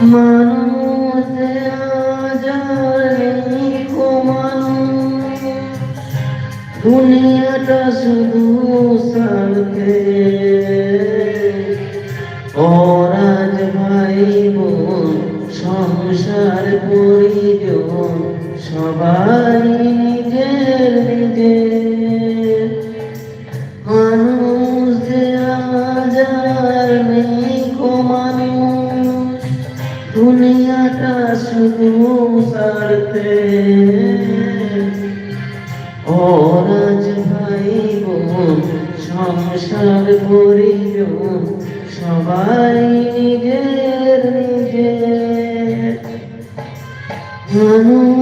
মানুষ জানি মানুষ দুনিয়াটা শুধু সারতে ওরাজ ভাই বোন সংসার পরিজন সবাই নিজের নিজের মানুষ যে আজার নেই মানুষ দুনিয়াটা শুধু সারতে ওরাজ ভাই বোন সংসার পরিজন সবাই নিজের নিজের মানুষ